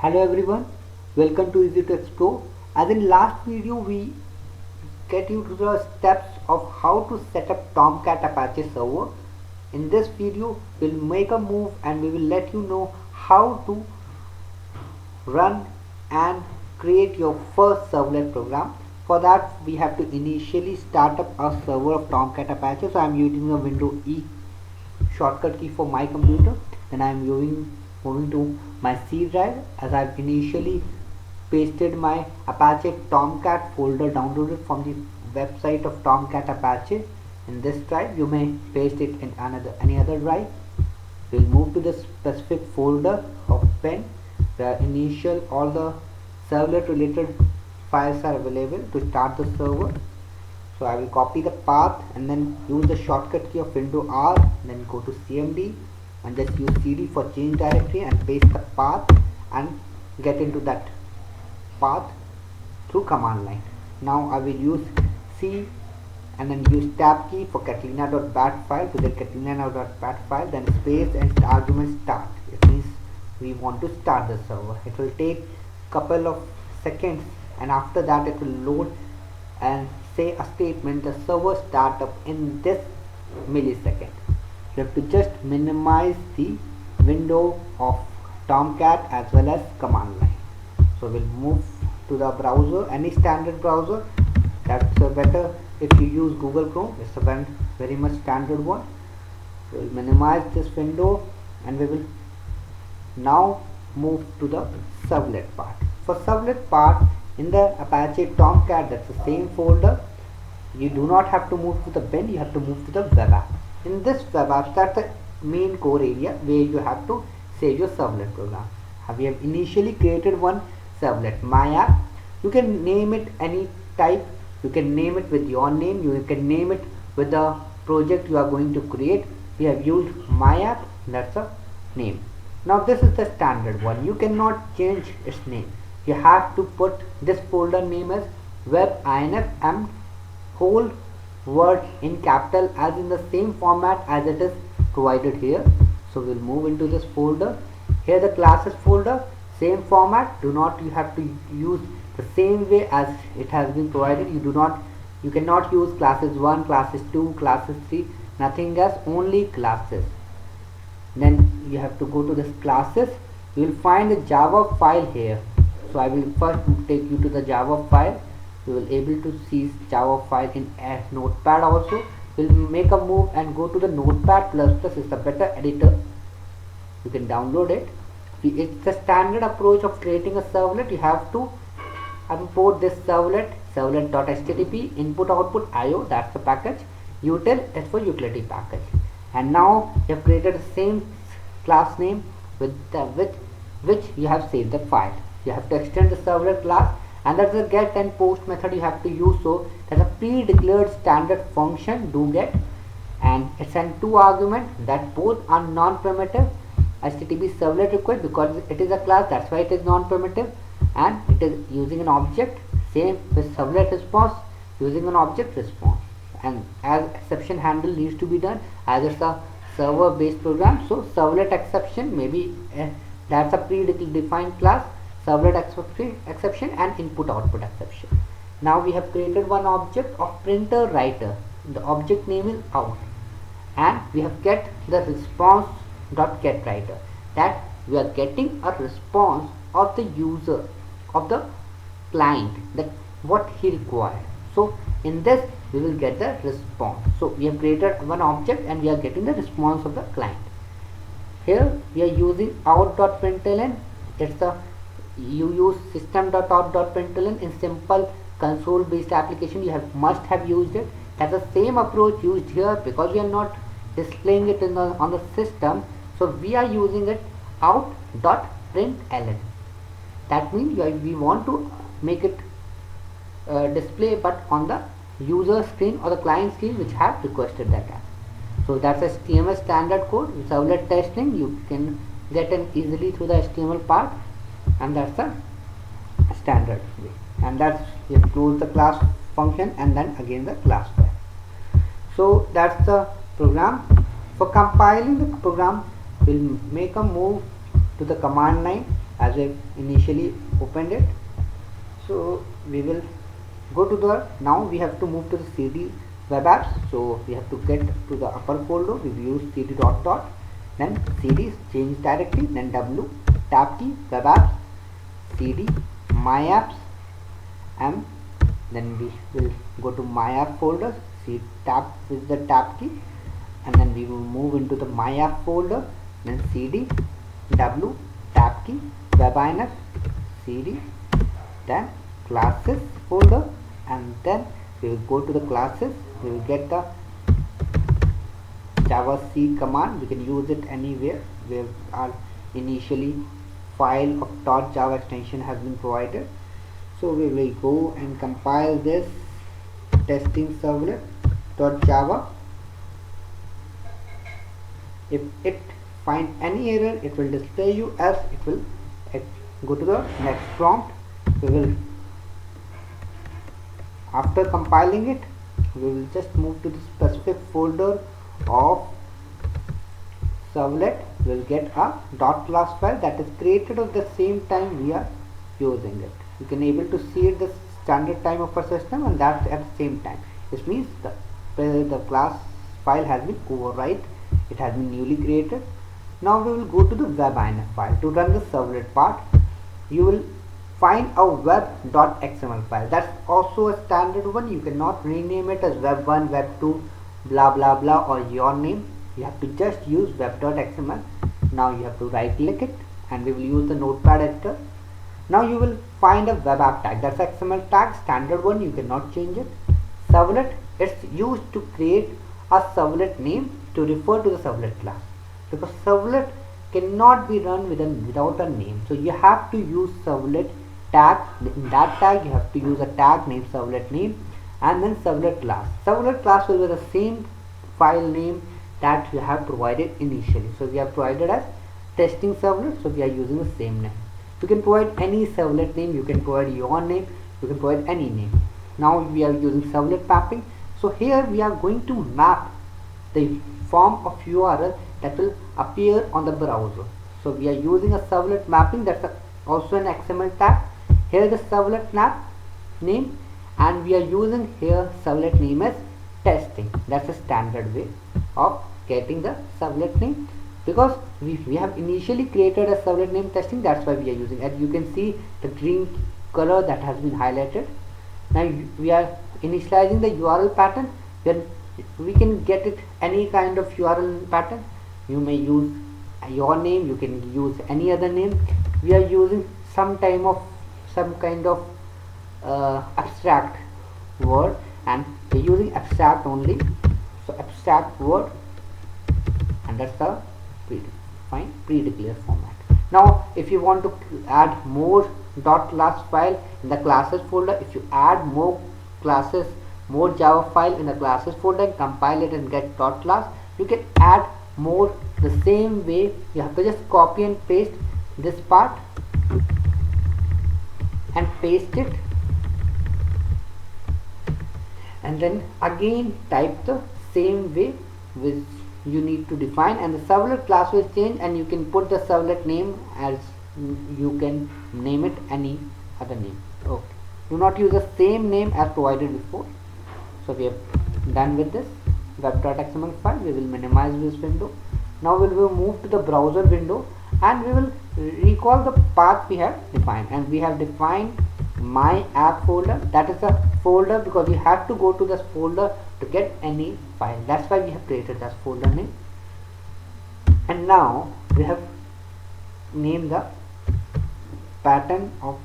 Hello everyone, welcome to Easy to Explore. As in last video we get you to the steps of how to set up Tomcat Apache server. In this video we'll make a move and we will let you know how to run and create your first servlet program. For that we have to initially start up a server of Tomcat Apache. So I am using the Windows E shortcut key for my computer. Then I am moving to my C drive, as I've initially pasted my Apache Tomcat folder downloaded from the website of Tomcat Apache in this drive. You may paste it in any other drive. We'll move to the specific folder of pen where initial all the servlet related files are available to start the server. So I will copy the path and then use the shortcut key of Windows R, then go to CMD and just use CD for change directory and paste the path and get into that path through command line. Now I will use C and then use tab key for catalina.bat file to the catalina.bat file, then space and argument start. It means we want to start the server. It will take couple of seconds and after that it will load and say a statement, the server startup in this millisecond. You have to just minimize the window of Tomcat as well as command line. So we'll move to the browser, any standard browser. That's better if you use Google Chrome. It's a very much standard one. We'll minimize this window and we will now move to the servlet part. For servlet part in the Apache Tomcat, that's the same folder. You do not have to move to the bin, you have to move to the web app. In this web app, that's the main core area where you have to save your servlet program. We have initially created one servlet, my app. You can name it any type. You can name it with your name. You can name it with the project you are going to create. We have used my app. That's a name. Now this is the standard one. You cannot change its name. You have to put this folder name as web-inf and whole word in capital as in the same format as it is provided here. So we'll move into this folder. Here the classes folder, same format. You have to use the same way as it has been provided. You cannot use classes 1, classes 2, classes 3, nothing else, only classes. Then you have to go to this classes. You will find a Java file here. So I will first take you to the Java file. You will able to see Java file in a notepad also. We'll make a move and go to the notepad++. It's a better editor. You can download it. It's the standard approach of creating a servlet. You have to import this servlet.html input output IO, that's the package. Util is for utility package. And now you have created the same class name with which you have saved the file. You have to extend the servlet class, and that's the get and post method you have to use. So that's a pre-declared standard function, do get, and it sends 2 arguments that both are non-primitive. HTTP servlet request, because it is a class, that's why it is non-primitive, and it is using an object. Same with servlet response, using an object response, and as exception handle needs to be done as it's a server based program. So servlet exception, maybe that's a pre-defined class, servlet exception and input output exception. Now we have created one object of printer writer. The object name is out, and we have get the response.get writer, that we are getting a response of the user, of the client, that what he required. So in this we will get the response. So we have created one object and we are getting the response of the client. Here we are using out.println. You use system.out.println in simple console based application. You must have used it. That's the same approach used here, because we are not displaying it on the system. So we are using it out.println. That means we want to make it display but on the user screen or the client screen which have requested that app. So that's HTML standard code. Servlet testing you can get in easily through the HTML part, and that's the standard way. And that's, you close the class function and then again the class file. So that's the program. For compiling the program, we'll make a move to the command line as we initially opened it. So we will go to the, now we have to move to the cd web apps. So we have to get to the upper folder. We will use cd dot dot, then cd change directory, then w tab key web apps, cd my apps m, then we will go to my app folder, c tab with the tab key, and then we will move into the my app folder, then cd w tab key webinf, cd, then classes folder, and then we will go to the classes. We will get the java c command. We can use it anywhere where our initially file of .java extension has been provided. So we will go and compile this testing servlet.java. If it find any error, it will display you, else it will go to the next prompt. We will, after compiling it, we will just move to the specific folder of servlet. We will get a .class file that is created at the same time we are using it. You can able to see it the standard time of our system, and that at the same time. This means the class file has been overwrite. It has been newly created. Now we will go to the webinf file. To run the servlet part, you will find a web.xml file. That's also a standard one. You cannot rename it as web1, web2, blah blah blah, or your name. You have to just use web.xml. Now you have to right click it, and we will use the notepad editor. Now you will find a web app tag. That's XML tag, standard one. You cannot change it. Servlet, it's used to create a servlet name to refer to the servlet class, because servlet cannot be run without a name. So you have to use servlet tag. In that tag you have to use a tag named servlet name, and then servlet class. Servlet class will be the same file name that we have provided initially. So we have provided as testing servlet, so we are using the same name. You can provide any servlet name, you can provide your name, you can provide any name. Now we are using servlet mapping. So here we are going to map the form of URL that will appear on the browser. So we are using a servlet mapping. That's also an XML tag. Here the servlet name, and we are using here servlet name as testing. That's a standard way of getting the servlet name, because we have initially created a servlet name testing. That's why we are using it. You can see the green color that has been highlighted. Now we are initializing the URL pattern. Then we can get it any kind of URL pattern. You may use your name, you can use any other name. We are using some kind of abstract word, and we're using abstract only. So abstract word, and that's the pre-declared format. Now if you want to add more .class file in the classes folder, if you add more classes, more Java file in the classes folder and compile it and get .class, you can add more the same way. You have to just copy and paste this part and paste it, and then again type the same way which you need to define, and the servlet class will change, and you can put the servlet name as you can name it any other name. Okay, do not use the same name as provided before. So we have done with this web.xml file. We will minimize this window. Now we will move to the browser window, and we will recall the path we have defined, and we have defined my app folder. That is a folder because we have to go to this folder to get any file. That's why we have created that folder name. And now we have named the pattern of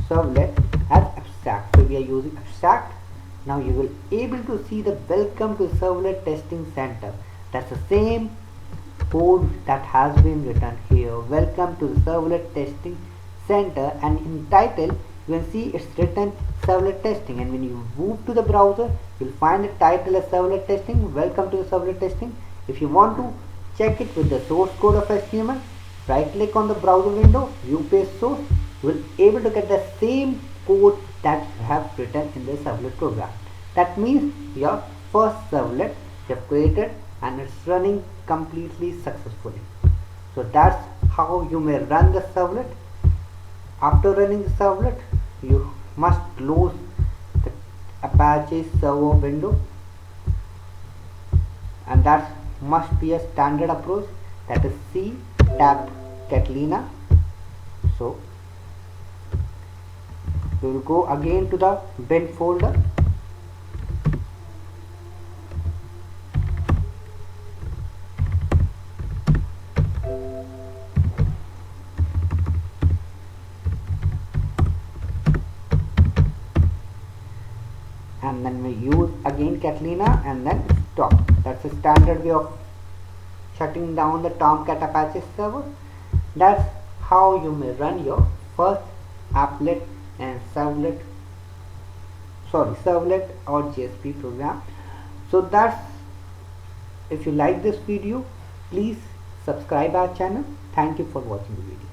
servlet as abstract. So we are using abstract. Now you will able to see the welcome to servlet testing center. That's the same code that has been written here. Welcome to the servlet testing center, and in title you can see it's written servlet testing, and when you move to the browser you'll find the title as servlet testing. Welcome to the servlet testing. If you want to check it with the source code of HTML, right click on the browser window, view page source. You will able to get the same code that you have written in the servlet program. That means your first servlet you have created and it's running completely successfully. So that's how you may run the servlet. After running the servlet, you must close the Apache server window, and that must be a standard approach, that is C tab Catalina. So we will go again to the bin folder, and then we use again Catalina and then stop. That's a standard way of shutting down the Tomcat Apache server. That's how you may run your first applet and servlet or JSP program. So that's, if you like this video, please subscribe our channel. Thank you for watching the video.